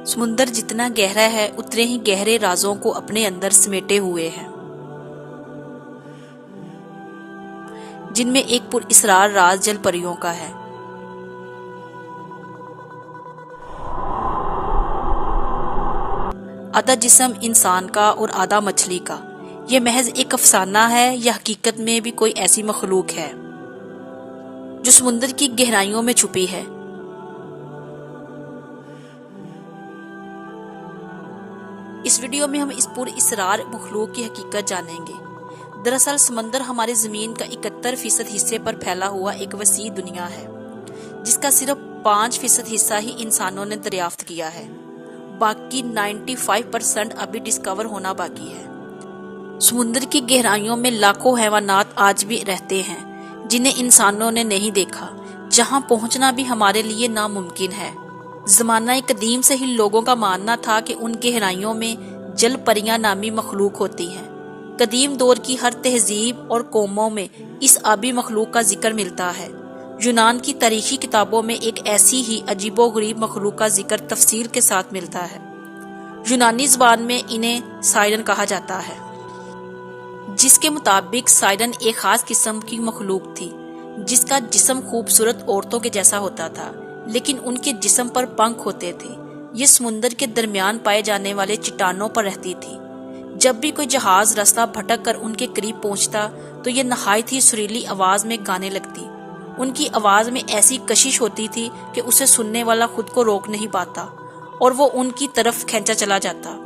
سمندر جتنا گہرا ہے اتنے ہی گہرے رازوں کو اپنے اندر سمیٹے ہوئے ہیں، جن میں ایک پر اسرار راز جل پریوں کا ہے۔ آدھا جسم انسان کا اور آدھا مچھلی کا، یہ محض ایک افسانہ ہے یا حقیقت میں بھی کوئی ایسی مخلوق ہے جو سمندر کی گہرائیوں میں چھپی ہے؟ اس ویڈیو میں ہم اس پر اسرار مخلوق کی حقیقت جانیں گے۔ دراصل سمندر ہمارے زمین کا 71% حصے پر پھیلا ہوا ایک وسیع دنیا ہے، جس کا صرف 5% حصہ ہی انسانوں نے دریافت کیا ہے۔ باقی 95% ابھی ڈسکور ہونا باقی ہے۔ سمندر کی گہرائیوں میں لاکھوں حیوانات آج بھی رہتے ہیں جنہیں انسانوں نے نہیں دیکھا، جہاں پہنچنا بھی ہمارے لیے ناممکن ہے۔ زمانہ قدیم سے ہی لوگوں کا ماننا تھا کہ ان گہرائیوں میں جل پریاں نامی مخلوق ہوتی ہیں۔ قدیم دور کی ہر تہذیب اور قوموں میں اس آبی مخلوق کا ذکر ملتا ہے۔ یونان کی تاریخی کتابوں میں ایک ایسی ہی عجیب و غریب مخلوق کا ذکر تفصیل کے ساتھ ملتا ہے۔ یونانی زبان میں انہیں سائرن کہا جاتا ہے، جس کے مطابق سائرن ایک خاص قسم کی مخلوق تھی جس کا جسم خوبصورت عورتوں کے جیسا ہوتا تھا، لیکن ان کے جسم پر پنکھ ہوتے تھے۔ یہ سمندر کے درمیان پائے جانے والے چٹانوں پر رہتی تھی۔ جب بھی کوئی جہاز راستہ بھٹک کر ان کے قریب پہنچتا تو یہ نہایت ہی سریلی آواز میں گانے لگتی۔ ان کی آواز میں ایسی کشش ہوتی تھی کہ اسے سننے والا خود کو روک نہیں پاتا اور وہ ان کی طرف کھینچا چلا جاتا۔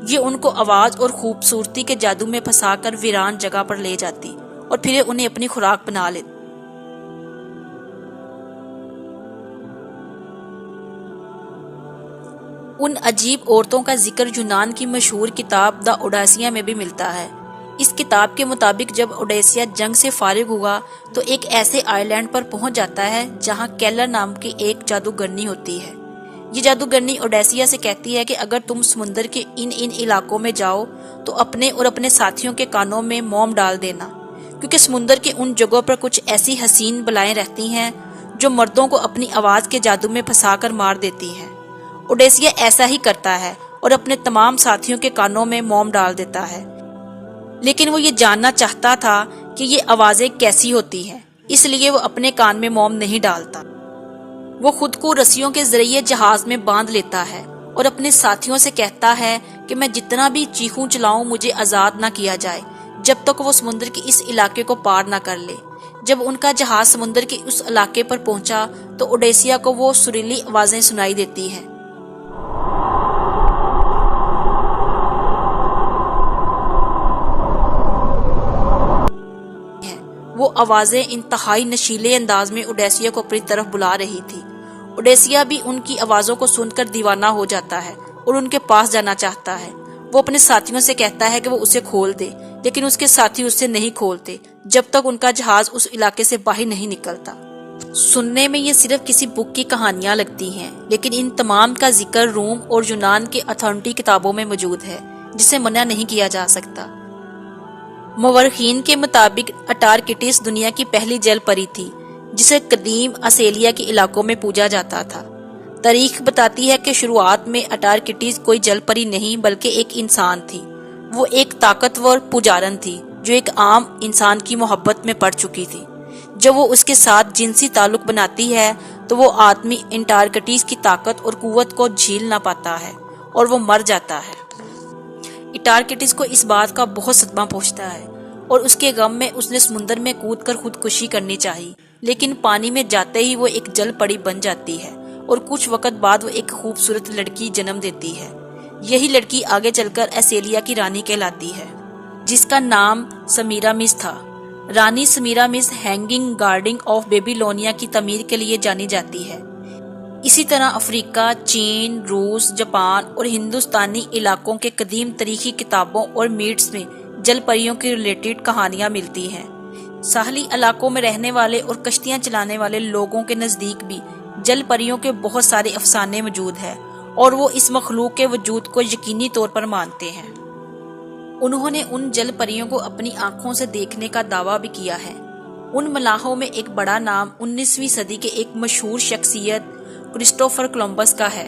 یہ ان کو آواز اور خوبصورتی کے جادو میں پھنسا کر ویران جگہ پر لے جاتی اور پھر انہیں اپنی خوراک بنا لیتی۔ ان عجیب عورتوں کا ذکر یونان کی مشہور کتاب دا اوڈیسیا میں بھی ملتا ہے۔ اس کتاب کے مطابق جب اوڈیسیا جنگ سے فارغ ہوا تو ایک ایسے آئی لینڈ پر پہنچ جاتا ہے جہاں کیلر نام کی ایک جادوگرنی ہوتی ہے۔ یہ جادوگرنی اوڈیسیا سے کہتی ہے کہ اگر تم سمندر کے ان علاقوں میں جاؤ تو اپنے اور اپنے ساتھیوں کے کانوں میں موم ڈال دینا، کیونکہ سمندر کے ان جگہوں پر کچھ ایسی حسین بلائیں رہتی ہیں جو مردوں کو اپنی آواز کے جادو میں پھنسا کر مار دیتی ہیں۔ اوڈیسیا ایسا ہی کرتا ہے اور اپنے تمام ساتھیوں کے کانوں میں موم ڈال دیتا ہے، لیکن وہ یہ جاننا چاہتا تھا کہ یہ آوازیں کیسی ہوتی ہیں، اس لیے وہ اپنے کان میں موم نہیں ڈالتا۔ وہ خود کو رسیوں کے ذریعے جہاز میں باندھ لیتا ہے اور اپنے ساتھیوں سے کہتا ہے کہ میں جتنا بھی چیخوں چلاؤں مجھے آزاد نہ کیا جائے جب تک وہ سمندر کے اس علاقے کو پار نہ کر لے۔ جب ان کا جہاز سمندر کے اس علاقے پر پہنچا تو اوڈیسیا کو وہ سریلی آوازیں سنائی دیتی ہیں۔ وہ آوازیں انتہائی نشیلے انداز میں اوڈیسیا کو اپنی طرف بلا رہی تھی۔ اوڈیسیا بھی ان کی آوازوں کو سن کر دیوانہ ہو جاتا ہے اور ان کے پاس جانا چاہتا ہے۔ وہ اپنے ساتھیوں سے کہتا ہے کہ وہ اسے کھول دے، لیکن اس کے ساتھی اسے نہیں کھولتے جب تک ان کا جہاز اس علاقے سے باہر نہیں نکلتا۔ سننے میں یہ صرف کسی بک کی کہانیاں لگتی ہیں، لیکن ان تمام کا ذکر روم اور یونان کے اتھینٹک کتابوں میں موجود ہے، جسے منع نہیں کیا جا سکتا۔ مورخین کے مطابق اٹارکٹس دنیا کی پہلی جل پری تھی جسے قدیم آسٹریلیا کے علاقوں میں پوجا جاتا تھا۔ تاریخ بتاتی ہے کہ شروعات میں اٹارکٹس کوئی جل پری نہیں بلکہ ایک انسان تھی۔ وہ ایک طاقتور پجارن تھی جو ایک عام انسان کی محبت میں پڑ چکی تھی۔ جب وہ اس کے ساتھ جنسی تعلق بناتی ہے تو وہ آدمی اٹارکٹس کی طاقت اور قوت کو جھیل نہ پاتا ہے اور وہ مر جاتا ہے۔ اٹارکٹس کو اس بات کا بہت صدمہ پہنچتا ہے اور اس کے غم میں اس نے سمندر میں کود کر خودکشی کرنی چاہی، لیکن پانی میں جاتے ہی وہ ایک جل پری بن جاتی ہے اور کچھ وقت بعد وہ ایک خوبصورت لڑکی جنم دیتی ہے۔ یہی لڑکی آگے چل کر آسٹریلیا کی رانی کہلاتی ہے، جس کا نام سمیرامس تھا۔ رانی سمیرامس ہینگنگ گارڈن آف بیبیلونیا کی تعمیر کے لیے جانی جاتی ہے۔ اسی طرح افریقہ، چین، روس، جاپان اور ہندوستانی علاقوں کے قدیم تاریخی کتابوں اور میٹس میں جل پریوں کی ریلیٹڈ کہانیاں ملتی ہیں۔ ساحلی علاقوں میں رہنے والے اور کشتیاں چلانے والے لوگوں کے نزدیک بھی جل پریوں کے بہت سارے افسانے موجود ہیں اور وہ اس مخلوق کے وجود کو یقینی طور پر مانتے ہیں۔ انہوں نے ان جل پریوں کو اپنی آنکھوں سے دیکھنے کا دعویٰ بھی کیا ہے۔ ان ملاحوں میں ایک بڑا نام 19ویں صدی کے ایک مشہور شخصیت کرسٹوفر کولمبس کا ہے،